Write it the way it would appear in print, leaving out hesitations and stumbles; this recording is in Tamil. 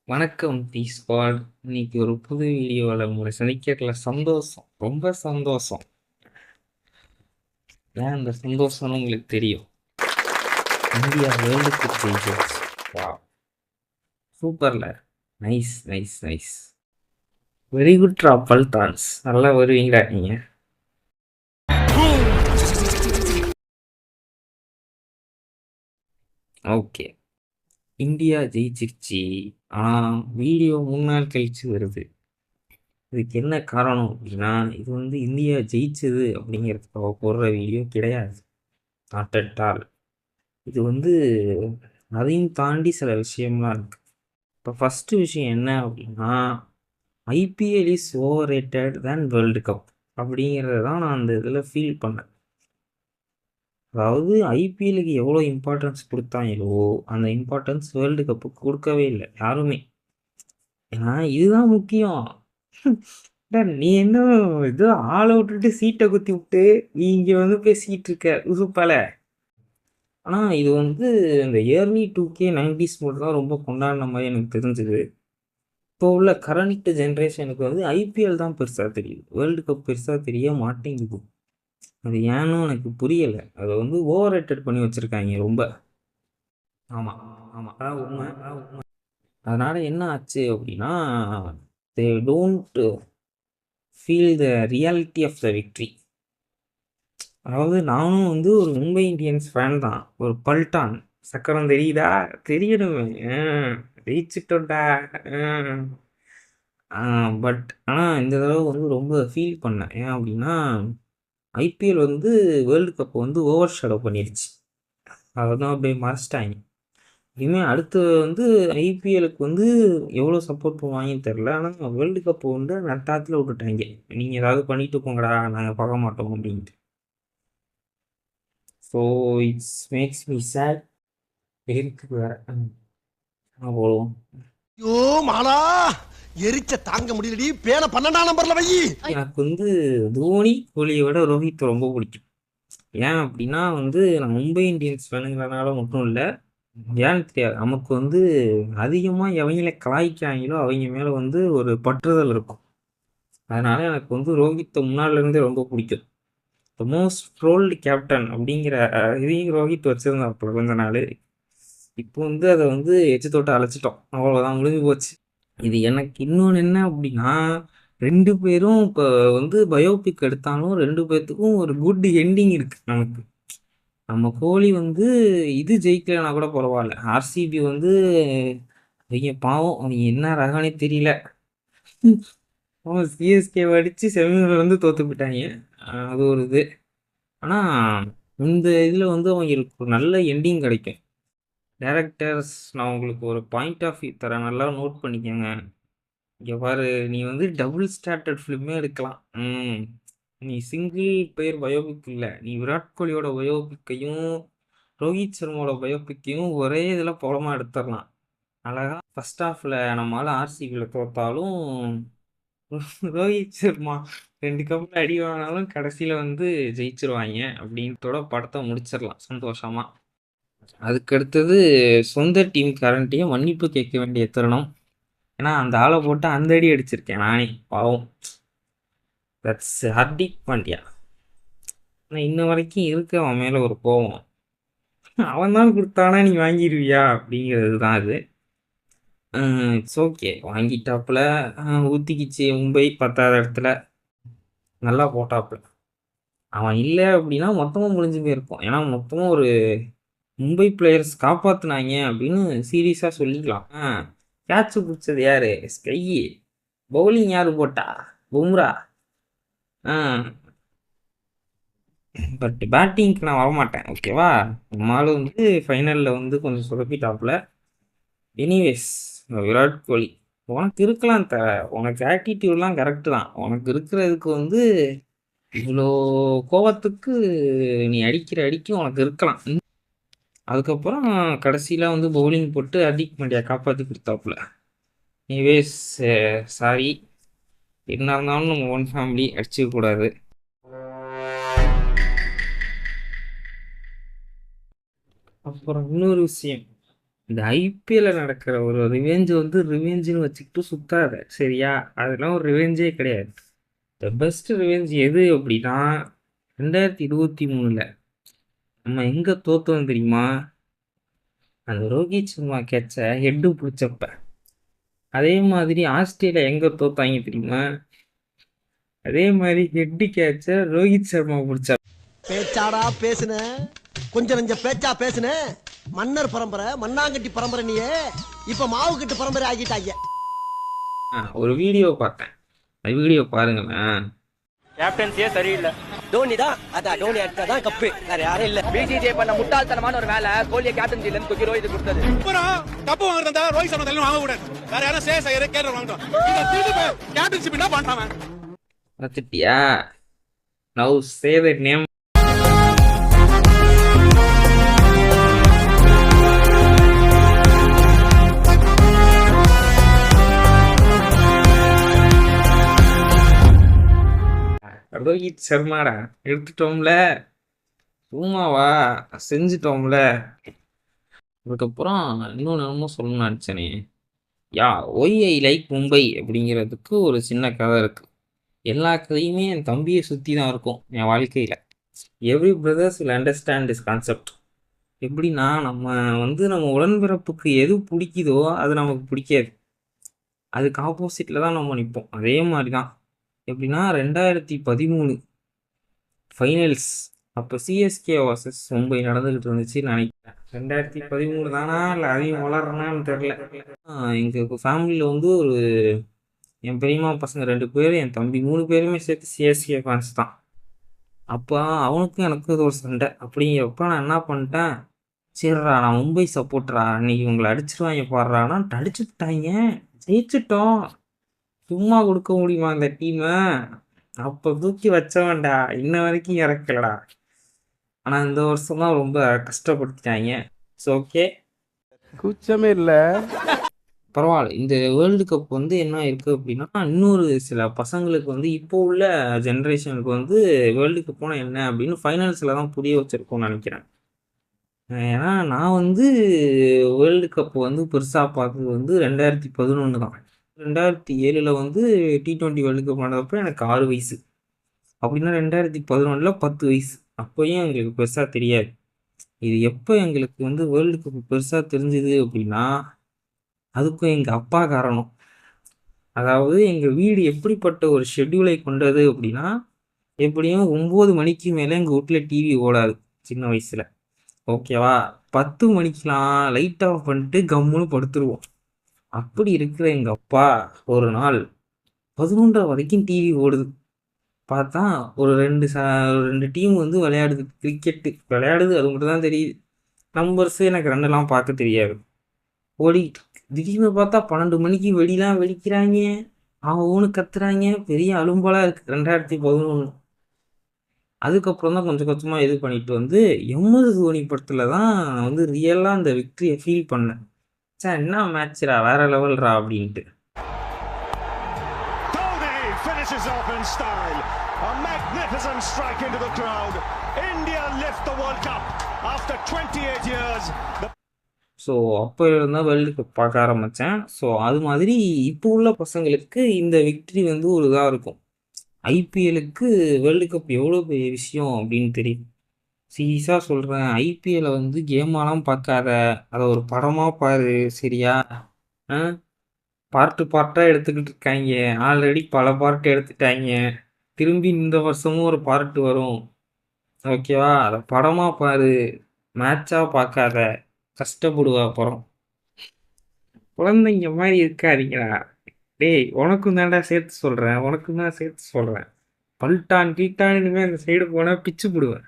வணக்கம் டி ஸ்குவாட். இன்னைக்கு ஒரு புது வீடியோவில் உங்களை சந்திக்கிறதுல சந்தோஷம், ரொம்ப சந்தோஷம். ஏன் இந்த சந்தோஷம்னு உங்களுக்கு தெரியும். இந்தியா வேர்ல்டு கப் ஜெயிச்சிருச்சு. வா, சூப்பர்ல. Nice nice nice. Very good ட்ராப்பல் தான்ஸ். நல்லா வருவீங்களா நீங்க? ஓகே, இந்தியா ஜெயிச்சிருச்சு. ஆனால் வீடியோ 3 நாள் கழிச்சு வருது. இதுக்கு என்ன காரணம் அப்படின்னா, இது வந்து இந்தியா ஜெயிச்சது அப்படிங்கிறதுக்காக போடுற வீடியோ கிடையாது. Not at all. இது வந்து அதையும் தாண்டி சில விஷயம்லாம் இருக்கு. இப்போ ஃபஸ்ட்டு விஷயம் என்ன அப்படின்னா, IPL is over rated than world cup அப்படிங்கிறத தான் நான் அந்த இதில் ஃபீல் பண்ணேன். அதாவது ஐபிஎலுக்கு எவ்வளோ இம்பார்ட்டன்ஸ் கொடுத்தாங்களோ அந்த இம்பார்ட்டன்ஸ் வேர்ல்டு கப்புக்கு கொடுக்கவே இல்லை யாருமே. ஏன்னா இதுதான் முக்கியம். நீ என்ன இது ஆளை விட்டுட்டு சீட்டை குத்தி விட்டு நீ இங்கே வந்து பேசிக்கிட்டு இருக்க உசுப்பால. ஆனால் இது வந்து இந்த இயர்லி 2K90s மட்டும் தான் ரொம்ப கொண்டாடின மாதிரி எனக்கு தெரிஞ்சுது. இப்போ உள்ள கரண்ட் ஜென்ரேஷனுக்கு வந்து ஐபிஎல் தான் பெருசாக தெரியுது, வேர்ல்டு கப் பெருசாக தெரிய மாட்டேங்குது. அது ஏன்னு எனக்கு புரியலை. அதை வந்து ஓவர் ரேட்டட் பண்ணி வச்சுருக்காங்க ரொம்ப. ஆமாம் ஆமாம், அதான் உண்மை. அதனால் என்ன ஆச்சு அப்படின்னா, they don't feel the reality of the victory. அதாவது நானும் வந்து ஒரு மும்பை இந்தியன்ஸ் ஃபேன் தான், ஒரு பல்டான். சக்கரம் தெரியுதா? தெரியணுமே. ஜெயிச்சுட்டோண்டா. பட் ஆனால் இந்த தடவை வந்து ரொம்ப ஃபீல் பண்ணேன். ஏன் அப்படின்னா, ஐபிஎல் வந்து வேர்ல்டு கப்பை வந்து ஓவர் ஷேடோ பண்ணிடுச்சு. அதை தான் அப்படியே மறைச்சிட்டாங்க. இனிமேல் அடுத்து வந்து ஐபிஎலுக்கு வந்து எவ்வளோ சப்போர்ட் பண்ணுவாங்கன்னு தெரில. ஆனால் வேர்ல்டு கப்பை வந்து நட்டாத்தில் விட்டுட்டாங்க. நீங்கள் ஏதாவது பண்ணிட்டு போங்கடா, நாங்கள் பார்க்க மாட்டோம் அப்படின்ட்டு. So it's makes me sad. இருக்கு வேற போடுவோம். ஐயோ மாலா, எரிச்ச தாங்க முடியலடி. பேன 12ஆம் நம்பர்ல வை. எனக்கு வந்து தோனி கோலியை விட ரோஹித் ரொம்ப பிடிக்கும். ஏன் அப்படின்னா வந்து நான் மும்பை இந்தியன்ஸ் ஃபேனுங்கிறனால மட்டும் இல்லை, ஏன்னு தெரியாது, நமக்கு வந்து அதிகமாக எவங்கள கலாய்க்காங்களோ அவங்க மேலே வந்து ஒரு பற்றுதல் இருக்கும். அதனால எனக்கு வந்து ரோஹித்தை முன்னாடிலேருந்தே ரொம்ப பிடிக்கும். த மோஸ்ட் ட்ரோல்டு கேப்டன் அப்படிங்கிற இதையும் ரோஹித் வச்சுருந்தான் இப்போ கொஞ்ச நாள். இப்போ வந்து அதை வந்து எச்சு தொட்டு அழைச்சிட்டோம், அவ்வளோதான், முடிஞ்சு போச்சு. இது எனக்கு இன்னொன்று என்ன அப்படின்னா, 2 பேரும் இப்போ வந்து பயோபிக் எடுத்தாலும் 2 பேர்த்துக்கும் ஒரு குட் எண்டிங் இருக்குது நமக்கு. நம்ம கோலி வந்து இது ஜெயிக்கலைன்னா கூட பரவாயில்ல, ஆர்சிபி வந்து அவங்க பாவம், அவங்க என்ன ரகனே தெரியல. அவன் சிஎஸ்கே அடித்து செமிஃபைனல் வந்து தோற்று போயிட்டாங்க. அது ஒரு இது. ஆனால் இந்த இதில் வந்து அவங்களுக்கு ஒரு நல்ல எண்டிங் கிடைக்கும். டேரக்டர்ஸ், நான் உங்களுக்கு ஒரு பாயிண்ட் ஆஃப் வியூ தரேன், நல்லா நோட் பண்ணிக்கோங்க. இங்கே பாரு, நீ வந்து டபுள் ஸ்டார்டட் ஃபிலிமே எடுக்கலாம். நீ சிங்கிள் பேர் பயோபிக் இல்லை, நீ விராட் கோலியோட பயோபிக்கையும் ரோஹித் சர்மாவோட பயோபிக்கையும் ஒரே இதில் படமாக எடுத்துடலாம். அழகா ஃபர்ஸ்ட் ஹாஃபில் நம்மளால் ஆர்சிபியில் தோத்தாலும் ரோஹித் சர்மா 2 கப்பில் அடி வாங்கினாலும் கடைசியில் வந்து ஜெயிச்சிருவாங்க அப்படின்றதோட படத்தை முடிச்சிடலாம் சந்தோஷமாக. அதுக்கு அடுத்தது சொந்த டீம் கரண்ட்டையும் மன்னிப்பு கேட்க வேண்டிய தருணம். ஏன்னா அந்த ஆளை போட்டு அந்த அடி அடிச்சிருக்கேன் நானே, பாவம். தட்ஸ் ஹர்திக் பாண்டியா. ஆனால் இன்ன வரைக்கும் இருக்கு அவன் மேலே ஒரு கோவம். அவன் தான் கொடுத்தானா நீ வாங்கிடுவியா அப்படிங்கிறது தான் அது. இட்ஸ் ஓகே, வாங்கிட்டாப்புல. ஊற்றிக்கிச்சு மும்பை 10வது இடத்துல. நல்லா போட்டாப்புல. அவன் இல்லை அப்படின்னா மொத்தமாக முடிஞ்சு போயிருக்கும். ஏன்னா மொத்தமாக ஒரு மும்பை பிளேயர்ஸ் காப்பாற்றினாங்க அப்படின்னு சீரியஸாக சொல்லிக்கலாம். கேட்சு பிடிச்சது யாரு? ஸ்கை. பவுலிங் யார் போட்டா? பும்ரா. பட் பேட்டிங்க்கு நான் வரமாட்டேன், ஓகேவா? நம்மளால வந்து ஃபைனலில் வந்து கொஞ்சம் சொதப்பிட்டாப்புல. எனிவேஸ், விராட் கோலி உனக்கு இருக்கலாம் உனக்கு ஆட்டிடியூட்லாம் கரெக்டு தான். உனக்கு இருக்கிறதுக்கு வந்து இவ்வளோ கோவத்துக்கு நீ அடிக்கிற அடிக்கு உனக்கு இருக்கலாம். அதுக்கப்புறம் கடைசியில் வந்து பவுலிங் போட்டு ஹர்திக் பாண்டியா காப்பாற்றி கொடுத்தாப்புல. Anyways, sorry. என்ன இருந்தாலும் நம்ம ஒன் ஃபேமிலி அடிச்சுக்க கூடாது. அப்புறம் இன்னொரு விஷயம், இந்த ஐபிஎல்ல நடக்கிற ஒரு ரிவெஞ்ச் வந்து ரிவெஞ்சுன்னு வச்சுக்கிட்டு சுத்தாத சரியா? அதெல்லாம் ஒரு ரிவெஞ்சே கிடையாது. த பெஸ்ட் ரிவெஞ்ச் எது அப்படின்னா 2023ல் நம்ம எங்கே தோத்தோம் தெரியுமா? அந்த ரோஹித் சர்மா கேட்சை ஹெட்டு பிடிச்சப்ப. அதே மாதிரி ஆஸ்திரேலியா எங்கே தோத்தாங்க தெரியுமா? அதே மாதிரி ஹெட்டு கேட்சை ரோஹித் சர்மா பிடிச்ச. பேச்சாடா பேசுன, கொஞ்சம் நெஞ்ச பேச்சா பேசுன. மன்னர் பரம்பரை, மண்ணாங்கட்டி பரம்பரை நீயே இப்ப மாவு கட்டு பரம்பரை ஆகிட்டாங்க. ஒரு வீடியோ பார்த்தேன், அந்த வீடியோ பாருங்களேன். கேப்டன்சியே சரியில்லை. தோனி தான், அதான் தோனி அடிச்சாதான் கப்பு, வேற யாரும் இல்ல. பிசிசிஐ பண்ண முட்டாள்தனமான ஒரு வேலை கோலியை கேப்டன்சில இருந்து தூக்கி ரோஹித் கொடுத்தது. அப்புறம் கப்பு வாங்குறதா ரோஹித் சர்மா தலையில வாங்க கூடாது. வேற யாரும் சேஸ் ஐயரே கேட்ற வாங்கணும். இந்த திருப்பி கேப்டன்ஷிப் என்ன பண்றாங்க? பார்த்துட்டியா? Now say the name. Rohit சர்மாடா எடுத்துட்டோம்ல, சும்மாவா செஞ்சிட்டோம்ல. அதுக்கப்புறம் இன்னொன்று என்னமோ சொல்லணும்னு நினச்சேனே. ஒய் ஐ லைக் மும்பை அப்படிங்கிறதுக்கு ஒரு சின்ன கதை இருக்குது. எல்லா கதையுமே என் தம்பியை சுற்றி தான் இருக்கும் என் வாழ்க்கையில். Every brothers will understand this concept. எப்படின்னா நம்ம வந்து நம்ம உடன்பிறப்புக்கு எது பிடிக்குதோ அது நமக்கு பிடிக்காது, அதுக்கு ஆப்போசிட்டில் தான் நம்ம நிற்போம். அதே மாதிரி தான் எப்படின்னா 2013 ஃபைனல்ஸ் அப்போ சிஎஸ்கே வர்சஸ் மும்பை நடந்துக்கிட்டு இருந்துச்சுன்னு நினைக்கிறேன். 2013 தானா இல்லை அதையும் வளர்றனான்னு தெரில. எங்கள் ஃபேமிலியில் வந்து ஒரு என் பெரியம்மா பசங்க 2 பேர், என் தம்பி 3 பேருமே சேர்த்து சிஎஸ்கே ஃபேன்ஸ் தான். அப்போ அவனுக்கும் எனக்கும் இது ஒரு சண்டை. அப்படிங்கிறப்ப நான் என்ன பண்ணிட்டேன், சரிடா நான் மும்பை சப்போர்ட்ரா, அன்றைக்கி உங்களை அடிச்சிருவாங்க பாடுறான்னா அடிச்சு விட்டாங்க, ஜெயிச்சிட்டோம். சும்மா கொடுக்க முடியுமா அந்த டீமை? அப்போ தூக்கி வச்சவன்டா, இன்ன வரைக்கும் இறக்கலடா. ஆனால் இந்த வருஷம் தான் ரொம்ப கஷ்டப்படுத்திட்டாங்க. ஸோ ஓகே, கூச்சமே இல்லை. பரவாயில்ல. இந்த வேர்ல்டு கப் வந்து என்ன இருக்குது அப்படின்னா, இன்னொரு சில பசங்களுக்கு வந்து இப்போ உள்ள ஜென்ரேஷனுக்கு வந்து வேர்ல்டு கப்னா என்ன அப்படின்னு ஃபைனல்ஸில் தான் புரிய வச்சுருக்கோன்னு நினைக்கிறேன். ஏன்னா நான் வந்து வேர்ல்டு கப் வந்து பெருசாக பார்த்தது வந்து 2011 தான். 2007 வந்து T20 வேர்ல்டு கப் நடந்தப்போ எனக்கு 6 வயசு. அப்படின்னா 2011 10 வயசு. அப்போயும் எங்களுக்கு பெருசாக தெரியாது. இது எப்போ எங்களுக்கு வந்து வேர்ல்டு கப் பெருசாக தெரிஞ்சுது அப்படின்னா, அதுக்கும் எங்கள் அப்பா காரணம். அதாவது எங்கள் வீடு எப்படிப்பட்ட ஒரு ஷெட்யூலை கொண்டது அப்படின்னா, எப்படியும் 9 மணிக்கு மேலே எங்கள் வீட்டில் டிவி ஓடாது சின்ன வயசில். ஓகேவா? 10 மணிக்கெலாம் லைட் ஆஃப் பண்ணிட்டு கம்முன்னு படுத்துருவோம். அப்படி இருக்கிற எங்கள் அப்பா ஒரு நாள் 11:30 வரைக்கும் டிவி ஓடுது. பார்த்தா ஒரு 2 டீம் வந்து விளையாடுது, கிரிக்கெட்டு விளையாடுது, அது மட்டும் தான் தெரியுது. நம்பர்ஸு எனக்கு ரெண்டெல்லாம் பார்க்க தெரியாது. ஓடிக்கிட்டு திடீர்னு பார்த்தா 12 மணிக்கு வெடிலாம் வெடிக்கிறாங்க, அவனு கத்துறாங்க, பெரிய அலும்பலாக இருக்குது 2011. அதுக்கப்புறம் தான் கொஞ்சம் கொஞ்சமாக இது பண்ணிட்டு வந்து எம்எஸ் தோனி படத்தில் தான் வந்து ரியலாக அந்த விக்டரியை ஃபீல் பண்ணேன். சார் என்ன மேட்ச்ரா, வேற லெவல்ரா அப்படின்ட்டு. Finishes off in style. A magnificent strike into the crowd. India lift the World Cup after 28 years. So அப்போ இருந்தால் வேர்ல்டு கப் பார்க்க ஆரம்பித்தேன். ஸோ அது மாதிரி இப்போ உள்ள பசங்களுக்கு இந்த விக்ட்ரி வந்து ஒரு இதாக இருக்கும். ஐபிஎலுக்கு வேர்ல்டு கப் எவ்வளோ பெரிய விஷயம் அப்படின்னு தெரியும். சீரியஸாக சொல்கிறேன், ஐபிஎல்லை வந்து கேமாலாம் பார்க்காத, அதை ஒரு படமாக பாரு சரியா? பார்ட்டாக எடுத்துக்கிட்டு இருக்காங்க. ஆல்ரெடி பல பார்ட் எடுத்துட்டாங்க. திரும்பி இந்த வருஷமும் ஒரு பார்ட்டு வரும். ஓகேவா? அதை படமாக பாரு, மேட்சாக பார்க்காத, கஷ்டப்படுவா அப்புறம். குழந்தைங்க மாதிரி இருக்காதீங்களா? டேய் உனக்கும் தான்டா சேர்த்து சொல்கிறேன், உனக்கும் தான் சேர்த்து சொல்கிறேன். பல்டான் கீட்டான் இனிமேல் அந்த சைடு போனால் பிச்சு போடுவேன்.